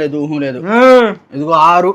లేదు ఊహు లేదు. ఇదిగో 6.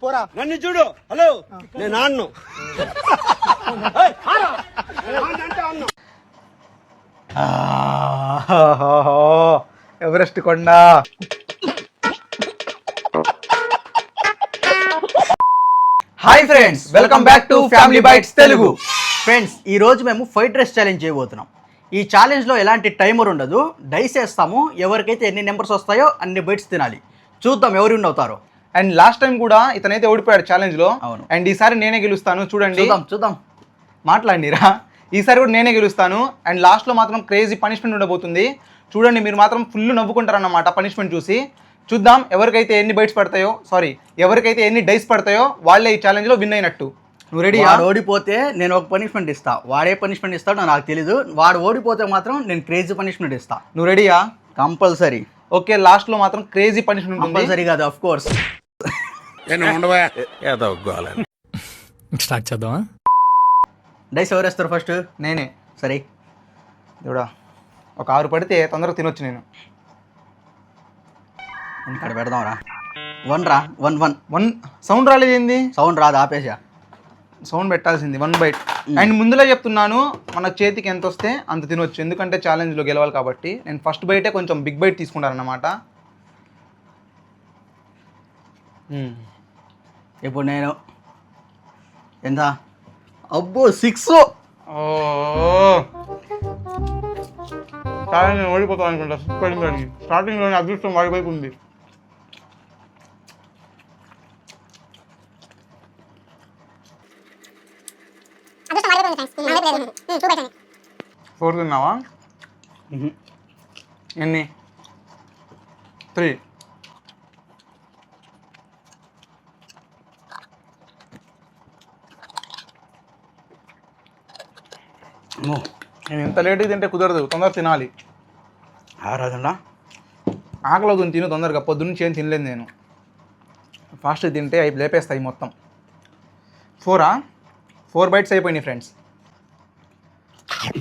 పోరా నన్ను చూడు. హలో నేను ఆన్ను ఎవరెస్ట్ కొండ. Hi friends, welcome back to Family Bites Telugu. Friends, ఈ రోజు మేము ఫైట్ రేస్ ఛాలెంజ్ చేయబోతున్నాం. ఈ ఛాలెంజ్లో ఎలాంటి టైమర్ ఉండదు. డైస్ వేస్తాము, ఎవరికైతే ఎన్ని నెంబర్స్ వస్తాయో అన్ని బైట్స్ తినాలి. చూద్దాం ఎవరు విన్ అవుతారో. అండ్ లాస్ట్ టైం కూడా ఇతనైతే ఓడిపోయాడు ఛాలెంజ్ లో. అవును. అండ్ ఈసారి నేనే గెలుస్తాను. చూడండి, చూద్దాం మాట్లాడిరా. ఈసారి కూడా నేనే గెలుస్తాను. అండ్ లాస్ట్ లో మాత్రం క్రేజీ పనిష్మెంట్ ఉండబోతుంది. చూడండి, మీరు మాత్రం ఫుల్ నవ్వుకుంటారన్నమాట పనిష్మెంట్ చూసి. చూద్దాం ఎవరికైతే ఎన్ని బైట్స్ పడతాయో, ఎవరికైతే ఎన్ని డైస్ పడతాయో వాళ్ళే ఈ ఛాలెంజ్ లో విన్ అయినట్టు. నువ్వు రెడీ? వాడు ఓడిపోతే నేను ఒక పనిష్మెంట్ ఇస్తా. వాడే పనిష్మెంట్ ఇస్తాడో నాకు తెలీదు. వాడు ఓడిపోతే మాత్రం నేను క్రేజీ పనిష్మెంట్ ఇస్తా. నువ్వు రెడీయా? కంపల్సరీ. ఓకే, లాస్ట్ లో మాత్రం క్రేజీ పనిష్మెంట్ కంపల్సరీ కాదు, ఆఫ్ కోర్స్. స్టార్ట్ చేద్దామా? డైస్ ఎవరు వేస్తారు ఫస్ట్? నేనే. సరే చూడా, ఒక 6 పడితే తొందరగా తినొచ్చు నేను. ఇక్కడ పెడదాం రా. 1 రా. 1 సౌండ్ రాలేదేంది? సౌండ్ రాదు, ఆపేసా. సౌండ్ పెట్టాల్సింది 1 బైట్. అండ్ ముందులో చెప్తున్నాను, మన చేతికి ఎంత వస్తే అంత తినొచ్చు, ఎందుకంటే ఛాలెంజ్లో గెలవాలి కాబట్టి. నేను ఫస్ట్ బైటే కొంచెం బిగ్ బైట్ తీసుకుంటాను అన్నమాట. ఇప్పుడు నేను ఎంత? అబ్బో 6. ఛాలెంజ్ నేను ఓడిపోతాను అనుకుంటా. స్టార్టింగ్లోనే అదృష్టం వాడి వైపు ఉంది. ఫోర్ తిన్నావా? ఎన్ని? 3. నేను ఎంత లేట్గా తింటే కుదరదు, తొందరగా తినాలి. రాదండా ఆకలి అవుతుంది, తిను తొందరగా. పొద్దున్న ఏం తినలేదు నేను. ఫాస్ట్గా తింటే అవి లేపేస్తాయి మొత్తం. 4 బైట్స్ అయిపోయినాయి ఫ్రెండ్స్.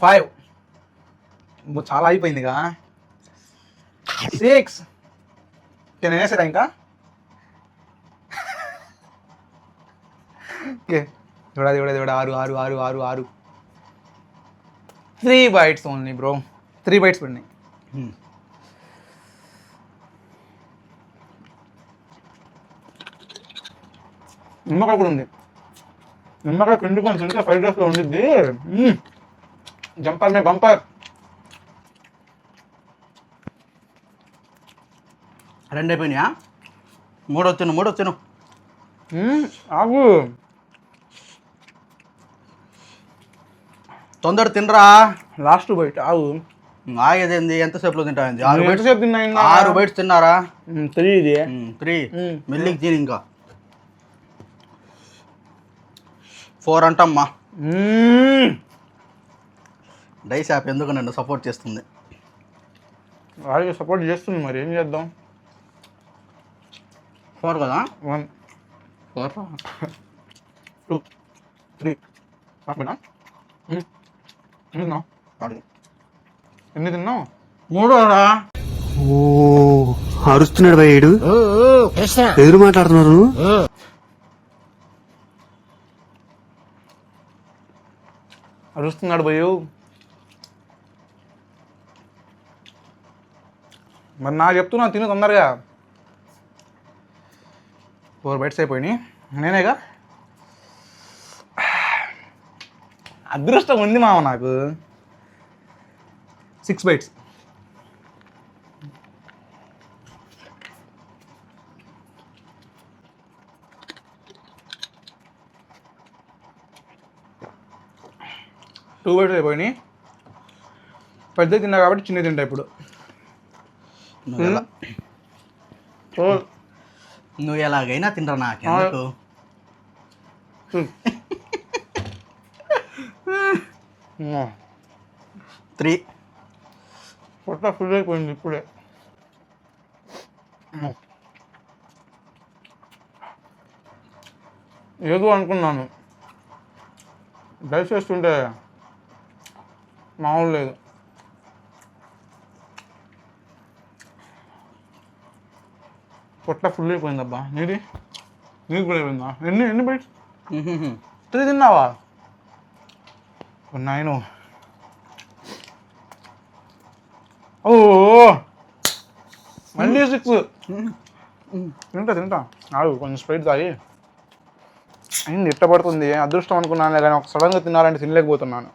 5. చాలా అయిపోయిందిగా. 6. నేను వేసేదా ఇంకా? ఓకే, చూడ 6. 3 బైట్స్ ఓన్లీ బ్రో. 3 బైట్స్ పడినాయి. నిమ్మకాయ కూడా ఉంది. నిమ్మకాయ పిండుకొని తింటే ఫ్రైడ్ రైస్లో ఉండిద్ది. జంపర్ మే బంపర్. 2 అయిపోయినాయా? 3 వచ్చాను. ఆగు, తొందర తినరా. లాస్ట్ బైట్ ఆగు. ఆగేదేంది? ఎంతసేపులో తింటాయింది? 6 బైట్స్. ఎంతసేపు తిన్నా? 6 బైట్స్ తిన్నారా? 3 ఇది. 3 మెల్లికి తిని ఇంకా 4 అంటమ్మా. డైస్ యాప్ ఎందుకు నన్ను సపోర్ట్ చేస్తుంది? వాడికి సపోర్ట్ చేస్తుంది, మరి ఏం చేద్దాం. 4 కదా? 1 4 2 3. ఎన్ని తిన్నావు? 3 రా. ఓ అరుస్తున్నాడు భయ్యుడు. ఎదురు మాట్లాడుతున్నారు. అరుస్తున్నాడు భయ్యు. మరి నాకు చెప్తున్నా తిను తొందరగా. 4 బైట్స్ అయిపోయినాయి. నేనేగా. అదృష్టం ఉంది మామ నాకు. 6 బైట్స్. టూ బైట్స్ అయిపోయినాయి. పెద్ద తిన్నా కాబట్టి చిన్న తింటా ఇప్పుడు. నువ్వు ఎలాగైనా తింటా, నాకెందుకు. 3. పొట్ట ఫుల్ అయిపోయింది ఇప్పుడే. ఏదో అనుకున్నాను, డ్రైవ్ చేస్తుంటే మామూలు లేదు. పొట్ట ఫుల్ అయిపోయిందబ్బా. నీది కూడా అయిపోయిందా? ఎన్ని బైట్స్? 3 తిన్నావా? నాయను. ఓ మళ్ళీ 6. తింటా ఆగు, కొంచెం స్ప్రైట్ తాగి. అయింది, ఇష్టపడుతుంది. అదృష్టం అనుకున్నాను కానీ ఒక సడన్గా తినాలంటే తినలేకపోతున్నాను.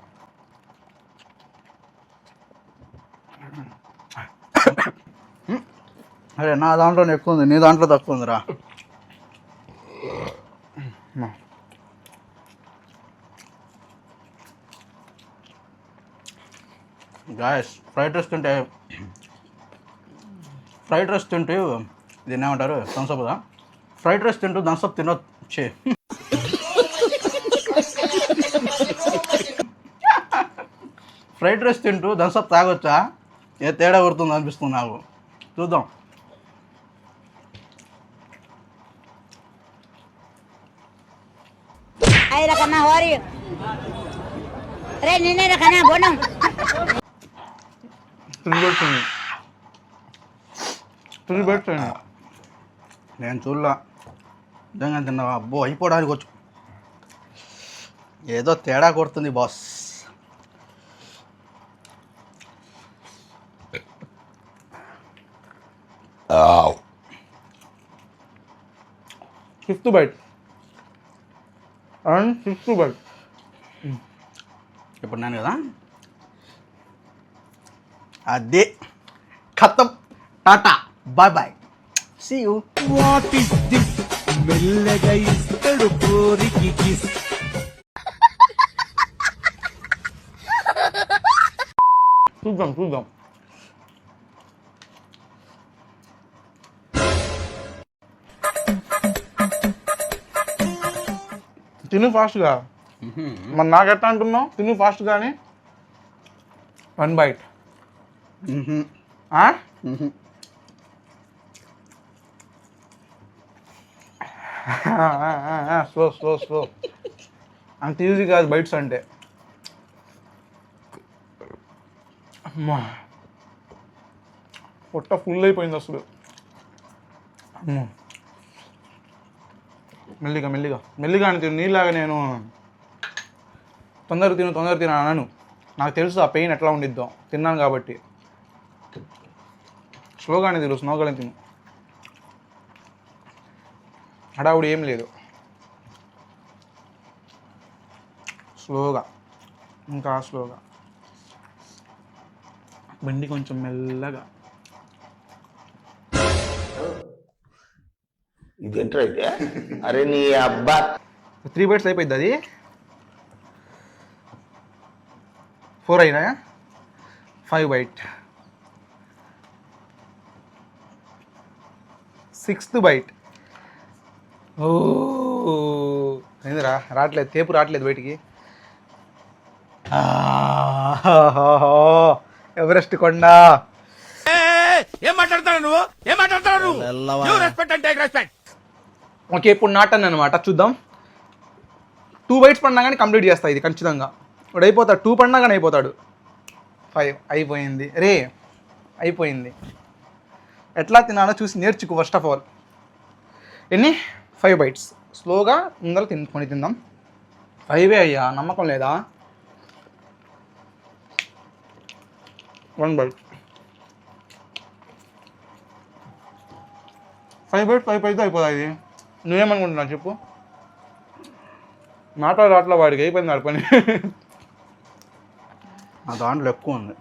అరే నా దాంట్లోనే ఎక్కువ ఉంది, నీ దాంట్లో తక్కువ ఉందిరా. గాయస్ ఫ్రైడ్ రైస్ తింటే దీన్ని ఏమంటారు, థమ్సప్దా. ఫ్రైడ్ రైస్ తింటూ థమ్సప్ తినొచ్చే. ఫ్రైడ్ రైస్ తింటూ థమ్సప్ తాగొచ్చా? ఏ తేడా కొడుతుంది అనిపిస్తుంది నాకు. చూద్దాం. నేను చూడలా, నిజంగా తిన్నావా? అబ్బో అయిపోవడానికి వచ్చు, ఏదో తేడా కొడుతుంది boss. Fifth byte and 6th byte. ఇప్పుడు నేను కదా, అదే ఖతం, tata, bye bye, see you. What is this? మెల్లగా ఇస్తాడు కోరికి కిస్. చూద్దాం. తిను ఫాస్ట్గా. మరి నాకెట్లా అంటున్నావు? తిను ఫాస్ట్ కానీ 1 బైట్. స్లో. అంత ఈజీ కాదు బైట్స్ అంటే. అమ్మా పొట్ట ఫుల్ అయిపోయింది అసలు. అమ్మా మెల్లిగా అని తిను. నీలాగా నేను తొందర తిను అనను. నాకు తెలుసు ఆ పెయిన్ ఎట్లా ఉండిద్దో, తిన్నాను కాబట్టి. స్లోగానే తిను. హడావుడి ఏం లేదు, స్లోగా, ఇంకా స్లోగా. బండి కొంచెం మెల్లగా. ఇదేంట్రా అయితే? అరే నీ అబ్బా. 3 బైట్స్ అయిపోయింది. అది 4 అయినాయా? 5 బైట్. 6th byte. ఓ ఏందిరా రావట్లేదు, తేపు రావట్లేదు బయటికి. ఎవరెస్ట్ కొండ. ఏం మాట్లాడతావు నువ్వు? రెస్పెక్ట్ అంటే రెస్పెక్ట్. ఓకే, ఇప్పుడు నాటన్ అనమాట. చూద్దాం. 2 బైట్స్ పడినా కానీ కంప్లీట్ చేస్తా ఇది ఖచ్చితంగా. ఇప్పుడు అయిపోతాడు, 2 పడినా కానీ అయిపోతాడు. 5 అయిపోయింది. అయిపోయింది. ఎట్లా తినాలో చూసి నేర్చుకో ఫస్ట్ ఆఫ్ ఆల్. ఎన్ని? 5 బైట్స్. స్లోగా ముందర తిందాం. 5 అయ్యా, నమ్మకం లేదా? 1 బైట్. 5 బైట్స్ అయిపోతే అయిపోదా ఇది? నువ్వేమనుకుంటున్నావు చెప్పు. మాట్లాడట్లా వాడికి అయిపోయింది వాడి పని. నా దాంట్లో ఎక్కువ ఉంది.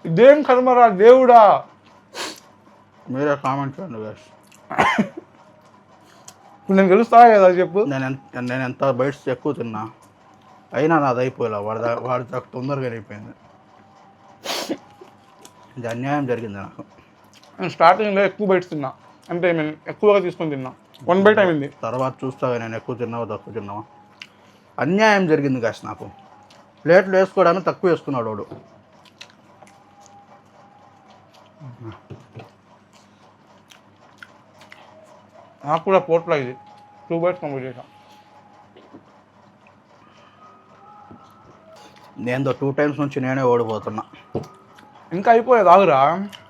ఇదేం కర్మరా దేవుడా. మీరే కామెంట్ చేయండి గాయస్. ఇప్పుడు నేను గెలుస్తా కదా చెప్పు. నేను ఎంత బైట్స్ ఎక్కువ తిన్నా అయినా నాది అయిపోయేలా, వాడి దాకా తొందరగా అయిపోయింది. ఇది అన్యాయం జరిగింది నాకు. నేను స్టార్టింగ్లో ఎక్కువ బైట్స్ తిన్నా, అంటే నేను ఎక్కువగా తీసుకొని తిన్నా. 1 బైట్ అయింది. తర్వాత చూస్తాగా నేను ఎక్కువ తిన్నావా తక్కువ తిన్నావా. అన్యాయం జరిగింది గాయస్ నాకు. ప్లేట్లు వేసుకోవడానికి తక్కువ వేసుకున్నాడు వాడు. నాకు కూడా పోట్లో ఇది 2 bites కంప్లీట్ చేసాం. నేను 2 times నుంచి నేనే ఓడిపోతున్నా. ఇంకా అయిపోయేది ఆగురా,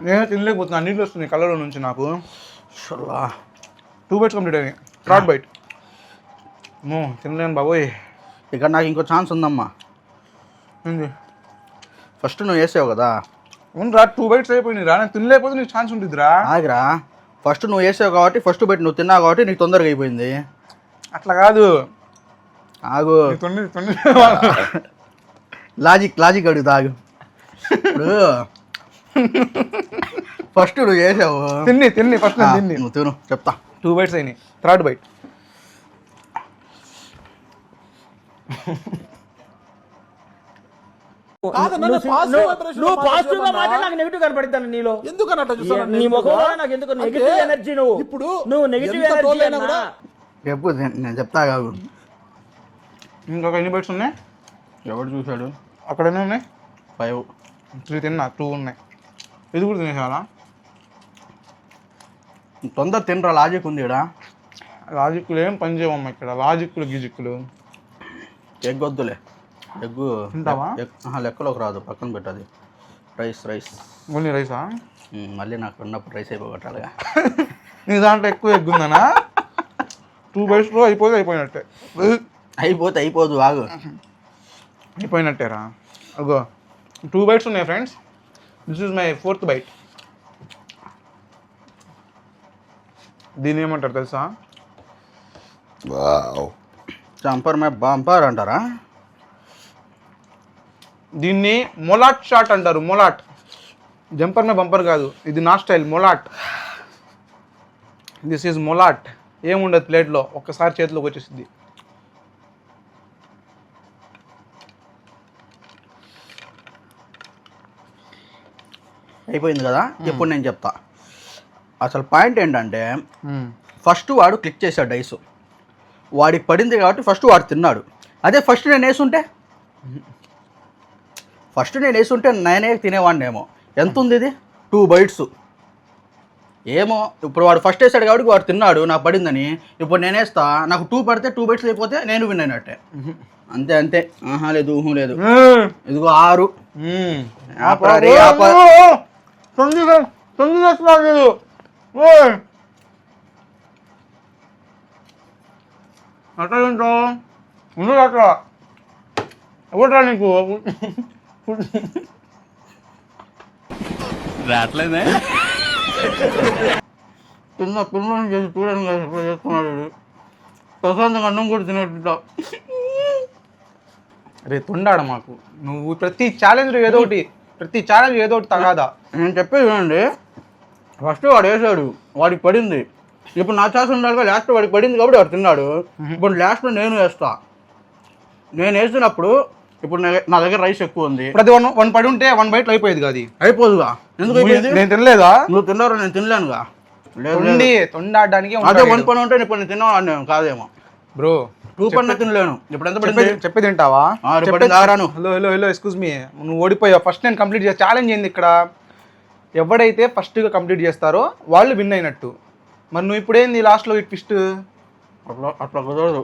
నేనే తినలేకపోతున్నా, నీళ్ళు వస్తున్నాయి కళ్ళలో నుంచి నాకు. అసలా 2 bites కంప్లీట్ అయినాయి. థర్డ్ బైట్ తినలేను బాబోయ్. ఇక్కడ నాకు ఇంకో ఛాన్స్ ఉందమ్మా. ఏంది ఫస్ట్ నువ్వు వేసావు కదా, అవునరా 2 bites అయిపోయినాయి రా, నేను తినలేకపోతే నీకు ఛాన్స్ ఉంటుందిరా. ఆగిరా. ఫస్ట్ నువ్వు వేసావు కాబట్టి ఫస్ట్ బయట నువ్వు తిన్నావు కాబట్టి నీకు తొందరగా అయిపోయింది. అట్లా కాదు, ఆగు, లాజిక్ అడుగుతా ఆగు. ఇప్పుడు ఫస్ట్ నువ్వు వేసావు, తిన్ని ఫస్ట్ తిన్ని, నువ్వు తిను చెప్తా. 2 bites అయినాయి. థర్డ్ బైట్ నువ్వు పాజిటివ్ గా మాట్లాడి నాకు నెగిటివ్ కనపడతాను నీలో. నీ ముఖంలో నాకు ఎందుకు నెగిటివ్ ఎనర్జీ? నువ్వు నెగిటివ్ ఎనర్జీ. చెప్పు, నేను చెప్తా కాదు. ఇంకొక ఎన్ని బైట్స్ ఉన్నాయి? ఎవడు చూశాడు? అక్కడ ఎన్ని ఉన్నాయి? 5. 3 తిన్నా, 2 ఉన్నాయి. ఇది కూడా తినేసాలా? తొందర తినరా, లాజిక్ ఉంది ఇక్కడ. లాజిక్లు ఏం పని చేయమమ్మా ఇక్కడ, లాజిక్లు గిజిక్లు. ఎగ్ వద్దులే, ఎగ్గు తింటావా? లెక్కలోకి రాదు, పక్కన పెట్టాది. రైస్ ఓన్లీ రైసా? మళ్ళీ నాకు ఉన్నప్పుడు రైస్ అయిపోగొట్టాలిగా. నీ దాంట్లో ఎక్కువ ఎగ్ ఉందనా? 2 bites అయిపోయినట్టే. అయిపోదు, ఆగు. అయిపోయినట్టేరా. అగో 2 bites ఉన్నాయి friends. This is my 4th bite. దీన్ని ఏమంటారు తెలుసా? చంపర్ మే బంపర్ అంటారా? దీన్ని మొలాట్ షాట్ అంటారు. మొలాట్, జంపర్ మే బంపర్ కాదు, ఇది నా స్టైల్. మొలాట్, దిస్ ఈజ్ మొలాట్. ఏముండదు ప్లేట్లో, ఒక్కసారి చేతిలోకి వచ్చేసింది. అయిపోయింది కదా. ఇప్పుడు నేను చెప్తా. అసలు పాయింట్ ఏంటంటే, ఫస్ట్ వాడు క్లిక్ చేశాడు డైస్, వాడికి పడింది కాబట్టి ఫస్ట్ వాడు తిన్నాడు. అదే ఫస్ట్ నేను వేసుంటే నేనే తినేవాడినేమో. ఎంత ఉంది ఇది? 2 bites ఏమో. ఇప్పుడు వాడు ఫస్ట్ వేసాడు కాబట్టి వాడు తిన్నాడు, నాకు పడిందని. ఇప్పుడు నేను వేస్తా, నాకు 2 పడితే 2 bites అయిపోతే నేను విన్ అయినట్టే. అంతే. లేదు, లేదు. ఇదిగో 6. అట్లా తింటావు? ఉండదు అట్లా. ఎవట్రా నీకు? రావట్లేదే. పిల్లలు చేసి చూడని చేసుకున్నాడు. ప్రశాంతంగా అన్నం కూడా తినట్టు. రే తొండాడ మాకు, నువ్వు ప్రతి ఛాలెంజ్ ఏదో ఒకటి తగాదా. నేను చెప్పేది వినండి. ఫస్ట్ వాడు వేసాడు, వాడికి పడింది. ఇప్పుడు నా ఛాన్స్ ఉండాలిగా, లాస్ట్ వాడికి పడింది కాబట్టి వాడు తిన్నాడు. ఇప్పుడు లాస్ట్లో నేను వేస్తా. నేను వేసినప్పుడు ఇప్పుడు నా దగ్గర రైస్ ఎక్కువ ఉంది. ప్రతి 1 పడి ఉంటే 1 bite అయిపోయేది కాదు. అయిపోదుగా. ఎందుకు అయిపోయింది? నేను తినలేదా? నువ్వు తిన్నావు, నేను తినలేనుగా. తొండాడడానికి అదే 1 పని ఉంటే ఇప్పుడు నేను తిన్నాను కాదేమో. బ్రో 2 పని తినలేను. ఇప్పుడు ఎంత పడింది? చెప్పి తింటావా? హలో ఎక్స్క్యూజ్ మీ, నువ్వు ఓడిపోయావు. ఫస్ట్ నేను కంప్లీట్ చేసి ఛాలెంజ్ అయింది ఇక్కడ. ఎవడైతే ఫస్ట్గా కంప్లీట్ చేస్తారో వాళ్ళు విన్ అయినట్టు. మరి నువ్వు ఇప్పుడేంది లాస్ట్లో ఈ ట్విస్ట్? అట్లా కుదరదు.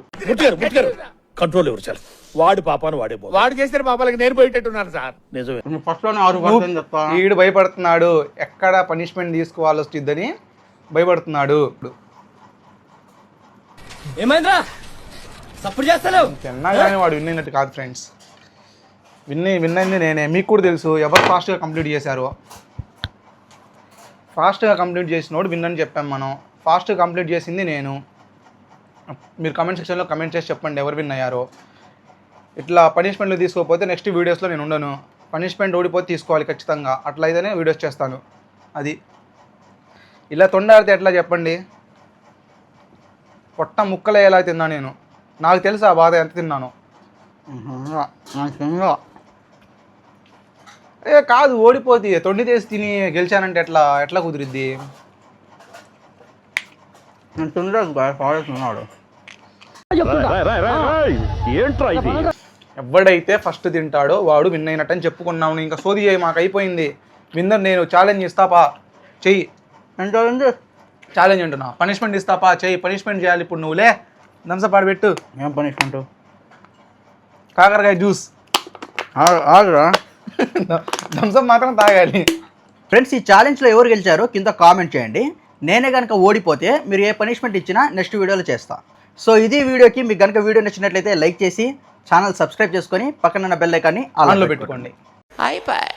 కంట్రోల్ ఎవరు సార్? వాడి పాపాను వాడు చేసిన పాపాలకి నేను పోయేటట్టున్నాను సార్. నిజమే. ఫస్ట్ లోనే 6 పడుతుంది చెప్తా. ఈడు భయపడుతున్నాడు, ఎక్కడ పనిష్మెంట్ తీసుకోవాల్సి వస్తుందని భయపడుతున్నాడు. ఏమైందిరా సపోర్ట్ చేస్తాను? తిన్నా కానీ వాడు విన్ అయినట్టు కాదు ఫ్రెండ్స్. విన్ అయింది నేనే. మీకు కూడా తెలుసు ఎవరు ఫాస్ట్గా కంప్లీట్ చేశారో. ఫాస్ట్గా కంప్లీట్ చేసినోడు విన్ అని చెప్పాం మనం. ఫాస్ట్గా కంప్లీట్ చేసింది నేను. మీరు కమెంట్ సెక్షన్లో కమెంట్ చేసి చెప్పండి ఎవరు విన్ అయ్యారో. ఇట్లా పనిష్మెంట్లు తీసుకోకపోతే నెక్స్ట్ వీడియోస్లో నేను ఉండను. పనిష్మెంట్ ఓడిపోతే తీసుకోవాలి ఖచ్చితంగా. అట్లా అయితేనే వీడియోస్ చేస్తాను. అది ఇలా తొండాడితే ఎట్లా చెప్పండి? పొట్ట ముక్కలయ్యేలా తిన్నా నేను. నాకు తెలుసు ఆ బాధ ఎంత తిన్నాను. కాదు, ఓడిపోతే తొండి తీసి తిని గెలిచానంటే ఎట్లా కుదిరిద్ది? నేను తినలేదు, తిన్నాడు. ఎవడైతే ఫస్ట్ తింటాడో వాడు విన్ అయినట్టు అని చెప్పుకున్నాను. ఇంకా సోది చేయి, మాకు అయిపోయింది. విన్నర్ నేను. ఛాలెంజ్ ఇస్తాపా, చెయ్యి. ఛాలెంజ్ అంటున్నా. పనిష్మెంట్ ఇస్తాపా, చెయ్యి. పనిష్మెంట్ చేయాలి ఇప్పుడు నువ్వులే. థమ్స్అప్ ఆడబెట్టు. ఏం పనిష్మెంట్? కాకరకాయ జ్యూస్. ఆగురా. థమ్స్అప్ మాత్రం తాగాలి. ఫ్రెండ్స్, ఈ ఛాలెంజ్లో ఎవరు గెలిచారో కింద కామెంట్ చేయండి. నేనే కనుక ఓడిపోతే మీరు ఏ పనిష్మెంట్ ఇచ్చినా నెక్స్ట్ వీడియోలో చేస్తా. సో ఇది వీడియోకి. మీకు కనుక వీడియో నచ్చినట్లయితే లైక్ చేసి ఛానల్ సబ్స్క్రైబ్ చేసుకొని పక్కన బెల్ ఐకాన్ని ఆన్లో పెట్టుకోండి. అయిపోయి